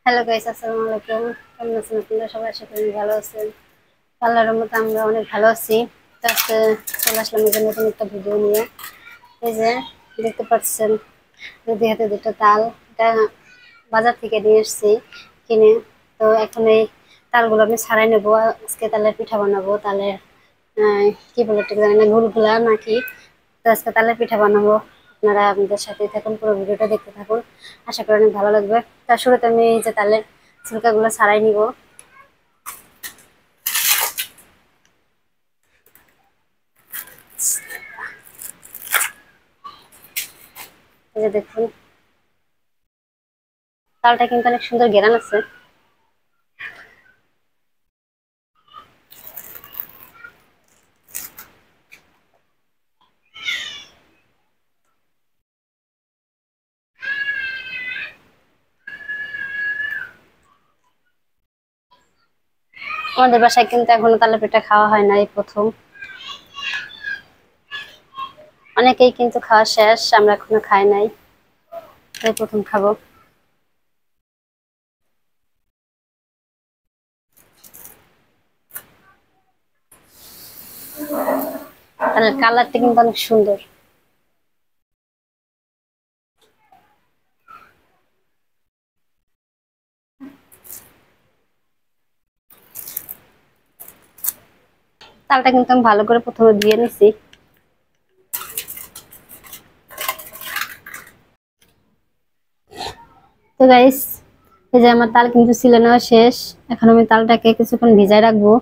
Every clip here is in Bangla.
হ্যালো গাইস, আসসালামু আলাইকুম। কেমন আছেন আপনারা? সবাই আশা করি ভালো আছেন। আল্লাহর রহমতে আমরা অনেক ভালো আছি। তো আজকে চলে আসলাম এই যে নতুন একটা ভিডিও নিয়ে। এই যে দেখতে পাচ্ছেন দুই হাতে দুটো তাল, এটা বাজার থেকে নিয়ে এসেছি কিনে। তো এখন এই তালগুলো আমি ছাড়াই নেবো। আজকে তালের পিঠা বানাবো। তালের কি বলে ঠিক জানি না, গুলগুলা নাকি। তো আজকে তালের পিঠা বানাবো। আপনারা আমাদের সাথে থাকুন, পুরো ভিডিওটা দেখতে থাকুন, আশা করি অনেক ভালো লাগবে। তার শুরুতে আমি এই যে তালের ছিলকাগুলো ছাড়াই নিব। এই যে দেখুন, তালটা কিন্তু অনেক সুন্দর ঘেরান আছে। আমাদের বাসায় কিন্তু এখনো তালের পিঠা খাওয়া হয় না, এই প্রথম। অনেকেই কিন্তু খাওয়া শেষ, আমরা এখনো খাই নাই, এই প্রথম খাবো। তালের কালারটা কিন্তু অনেক সুন্দর। তালটা কিন্তু আমি ভালো করে প্রথমে ধুয়ে নিছি। তো গাইস, এই যে আমার তাল কিন্তু ছিলে নেওয়া শেষ। এখন আমি তালটাকে কিছুক্ষণ ভিজায় রাখবো।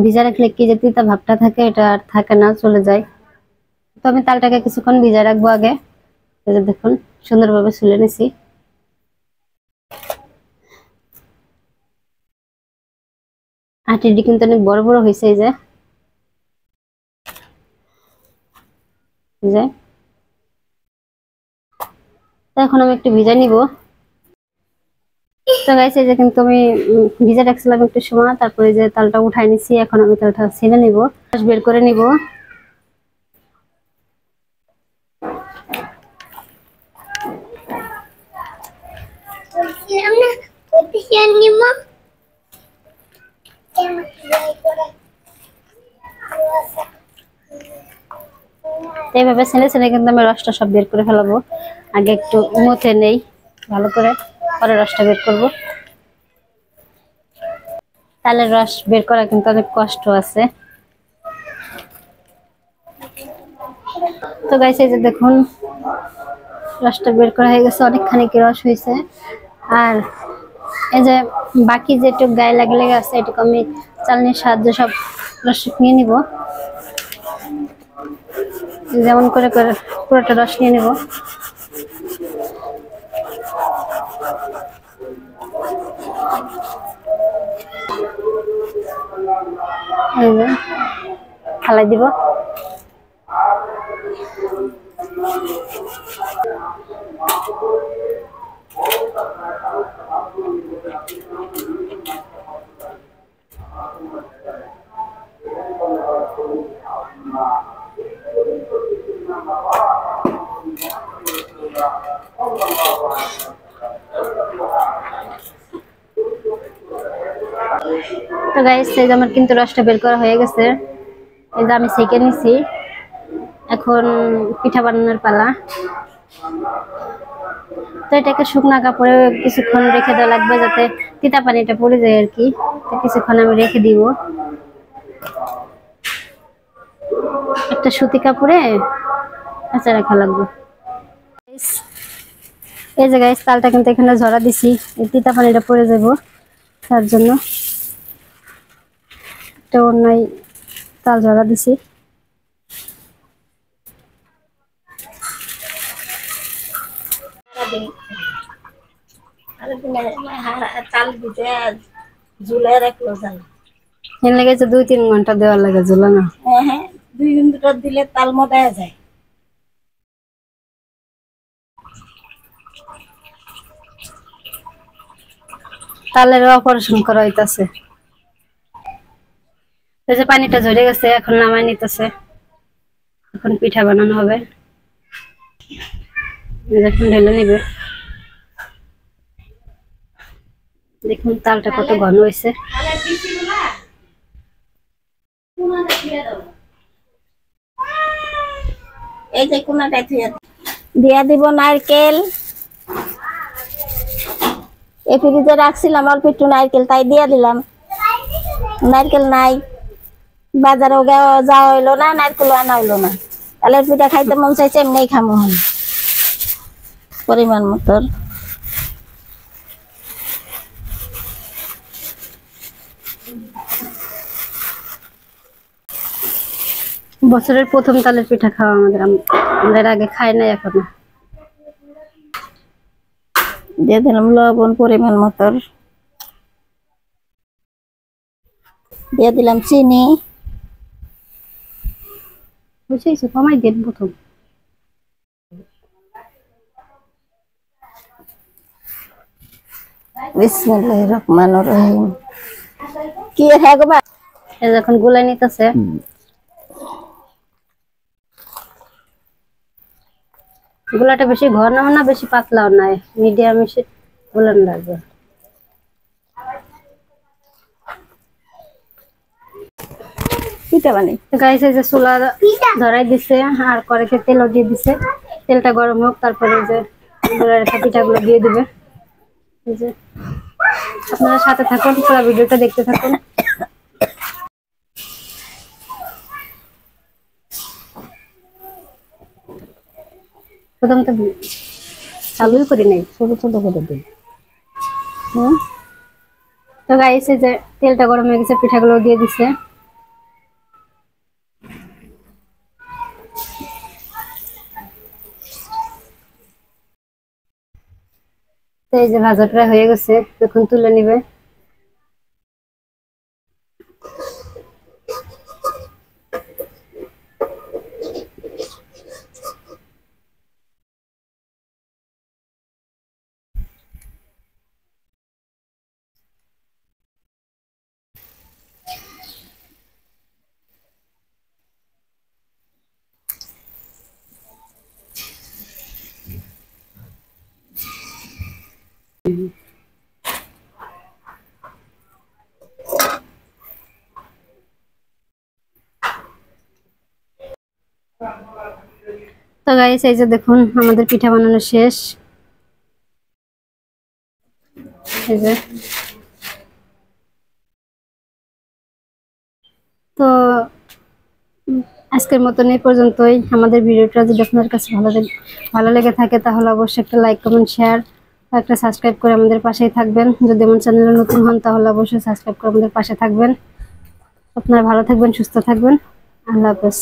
ভিজা রাখলে কি যে তিতা ভাবটা থাকে, এটা আর থাকে না, চলে যায়। তো আমি তালটাকে কিছুক্ষণ ভিজায় রাখবো আগে। এই যে দেখুন, সুন্দরভাবে ছুলে নিছি। আটিটি কিন্তু অনেক বড় বড় হয়েছে। এই যে এই যে তো এখন আমি একটু ভিজাই নিব। তো গাইস, এই যে কিন্তু আমি ভিজা রাখছিলাম একটু সময়, তারপরে যে তালটা উঠাই নিছি। এখন আমি তালটা ছেলে নিব, রস বের করে নিব। এইভাবে ছেলে ছেলে কিন্তু আমি রসটা সব বের করে ফেলাবো। আগে একটু মথে নেই ভালো করে, পরে রসটা বের করব। তালের রস বের করা কিন্তু অনেক কষ্ট আছে। তো গাইস, এই যে দেখুন, রসটা বের করা হয়ে গেছে, অনেকখানি কি রস হয়েছে। আর এই যে বাকি যেটুকু গায়ে লেগে আছে, এটুকু আমি চালনির সাহায্যে সব রস নিয়ে নিব। যেমন করে করে পুরোটা রস নিয়ে নিব। এই যে ফালাই দিব। তো গাইস, এই যে আমার কিন্তু রসটা বের করা হয়ে গেছে। এই যে আমি ছেঁকে নিছি। এখন পিঠা বানানোর পালা। তো এটাকে শুকনা কাপড়ে কিছুক্ষণ রেখে দেওয়া লাগবে, যাতে তিতা পানিটা পড়ে যায় আর কি। তো কিছুক্ষণ আমি রেখে দিব একটা সুতি কাপড়ে, কাঁচা রাখা লাগবে। এই যে গাইস, তালটা কিন্তু এখানে ঝরা দিছি, এই তিতা পানিটা পড়ে যাব, তার জন্য একটা অন্যায় তাল ঝরা দিছি। এর লাগে 2-3 ঘন্টা দেওয়ার লাগে ঝুলানো। হ্যাঁ হ্যাঁ, 2 ঘন্টা দিলে তাল মদায় যায়। তালের অপারেশন করা হইতাছে। এই যে পানিটা ঝরে গেছে, এখন নামাই নিতেছে। এখন পিঠা বানানো হবে। এখন ঢেলে নিবে। দেখুন তালটা কত ঘন হয়েছে। এই যে কোনাটাই দিয়া দিব নারকেল। এই ফ্রিজে রাখছিলাম অল্প একটু নারকেল, তাই দিয়া দিলাম। নারকেল নাই, বাজারেও যাওয়া হইলো না, নারকেল আনা হইলো না। তালের পিঠা খাইতে মন চাইছে, এমনি খামো পরিমাণ মতো। বছরের প্রথম তালের পিঠা খাওয়া আমাদের, আমরা এর আগে খাই নাই এখনো। দিয়ে দিলাম লবণ পরিমাণ মতো, দিয়ে দিলাম চিনি। বুঝেছি, কমাই দেন প্রথম। বিসমিল্লাহির রহমানির রহিম। কি হ্যাঁ গো বা, যখন গুলাই নিতেছে, গুলাটা বেশি ঘন না বেশি পাতলাও নাই, মিডিয়াম গুলান লাগবে। পিঠা বানাই গাইস এই যে চুলা ধরাই দিছে আর কড়াইতে তেলও দিয়ে দিছে। তেলটা গরম হোক, তারপরে এই যে গুলার পিঠাগুলো দিয়ে দিবে। এই যে আপনারা সাথে থাকুন, পুরো ভিডিওটা দেখতে থাকুন। প্রথম তো চালুই করি নাই, ছোট ছোট করে দিই। তো গাইস এই যে তেলটা গরম হয়ে গেছে, পিঠাগুলো দিয়ে দিছে। তো এই যে ভাজা প্রায় হয়ে গেছে, এখন তুলে নিবে। তো গাইস এই যে দেখুন আমাদের পিঠা বানানো শেষ। এই যে তো আজকের মতন এই পর্যন্তই। আমাদের ভিডিওটা যদি আপনার কাছে ভালো লেগে থাকে তাহলে অবশ্যই একটা লাইক কমেন্ট শেয়ার একটা সাবস্ক্রাইব করে আমাদের পাশেই থাকবেন। যদি আমার চ্যানেলে নতুন হন তাহলে অবশ্যই সাবস্ক্রাইব করে আমাদের পাশে থাকবেন। আপনারা ভালো থাকবেন, সুস্থ থাকবেন। আল্লাহ হাফেজ।